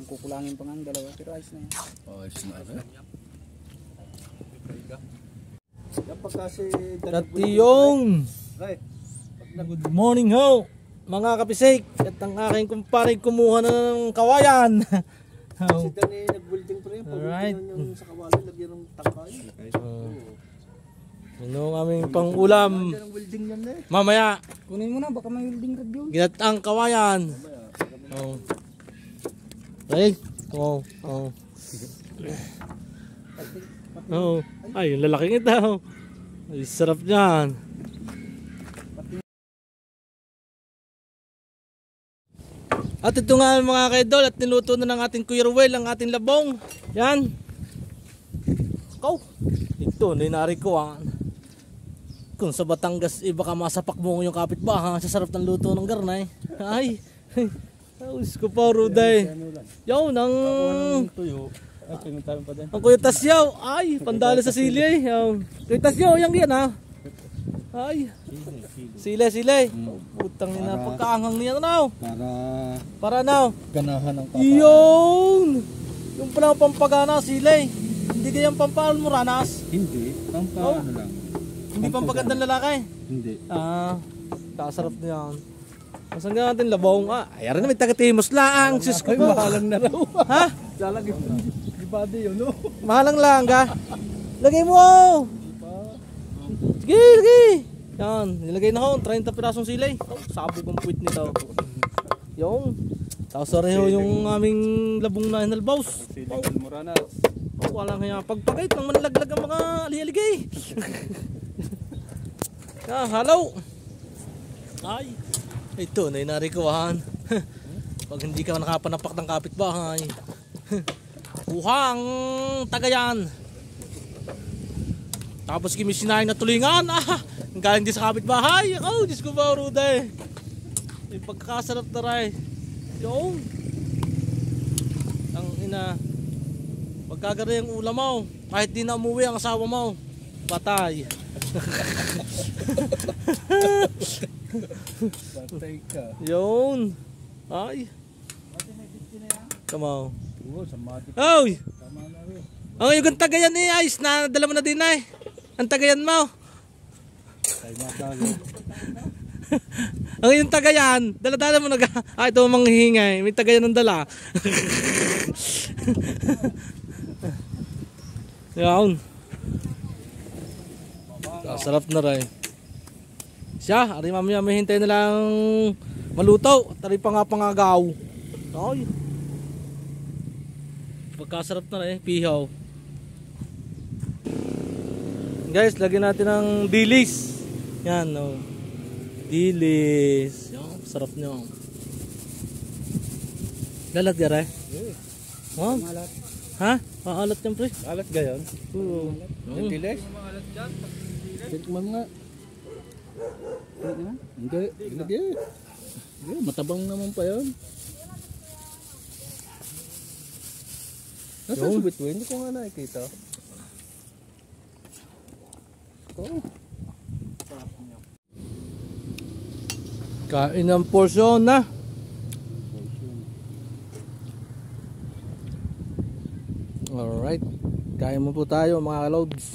kukulangin pa nga ang dalawa. Pero ayos na yan. Oh, ayos na rin. Kapag kasi... Tatiyong! Good morning ho! Mga kapisik! At ang aking kumparing kumuha na ng kawayan. Kasi dani nag-welding pa rin. Alright. Pag yung sa kawali, lagyan ng tangkay. Ano ang aming pang-ulam? Ang welding yan eh. Mamaya! Kunin mo na, baka may welding rod yun. Ginataang kawayan. Oh. Right? Oh. Oh. Oh. Ay, yung lalaking ito. Ay, sarap niyan. At ito nga mga kaidol, at niluto na ng ating Kuya Ruel ang ating labong. Yan. Ikaw. Ito, ninari ko ha. Kung sa Batangas, baka masapak mo yung kapitbahay sa sarap ng luto ng garnay. Ay. Tapos ko pa, Ruday. Yaw, nang... tuyo. Ay, pinuntahan pa din. Ang Kuya Tasyaw. Ay, pandali sa sili. Kuya Tasyaw, yan yan ha. Ay. Sile. Putang ina, pagkaanghang niya na. Para na. Ganahan ng papa. Yun. Yung pala pampagana, sile. Hindi kayang pampalmoranas. Hindi. Ano lang. Hindi pampagandang lalaki. Hindi. Kasarap na yan. Masan nga natin labong. Ayaran na may taga-timos lang. Sus ko po. Mahalang na raw. Ha? Lalagay mo. Di ba di yun, no? Mahalang lang ka. Lagay mo. Sige. Yan. Nilagay na ako. 30 pirasong silay. Sabi kong puwit nito. Yung. Tapos sareho yung aming labong na hinalbaws. Silikon mo ranas. Walang kaya pagpagait nang manlaglag ang mga alialigay. Halaw. Ay. Ito, nainarikuhan. Pag hindi ka nakapanapak ng kapitbahay. Kuhang tagayan. Tapos kimisinahin na tulingan. Ang galing din sa kapitbahay. Diyos ko ba, Ruday. May pagkakasarap na rin. Yung. Ang ina. Pagkagari ang ulam mo. Kahit di na umuwi ang asawa mo. Patay. Patay ka. Yun. Ay. Come on. Oo, sa matik. Oy. Tama na rin. Yung tagayan ni ayos na dala mo na din ay. Ang tagayan mo. Kay matagal. Ang yung tagayan, dala-dala mo ito manghihingay. May tagayan ng dala. Yan. Sarap na rin. Siya, ari mamaya may hintay na lang maluto. At ari pa nga pangagaw. Ay. Pagkasarap na rin, pihaw. Guys, lagyan natin ng dilis. Yan, no. Dilis. Yan, sarap nyo. Lalat ka rin? Oh? Malat. Ha? Maalat yan, pre. Malat gayon. Oo. Yung tiles? Tikman nga. Hindi. Hindi. Matabang naman pa yun. Nasa subitwin? Hindi ko nga nakikita. Kain ng porsyon na. Alright. Kain mo po tayo mga kalods.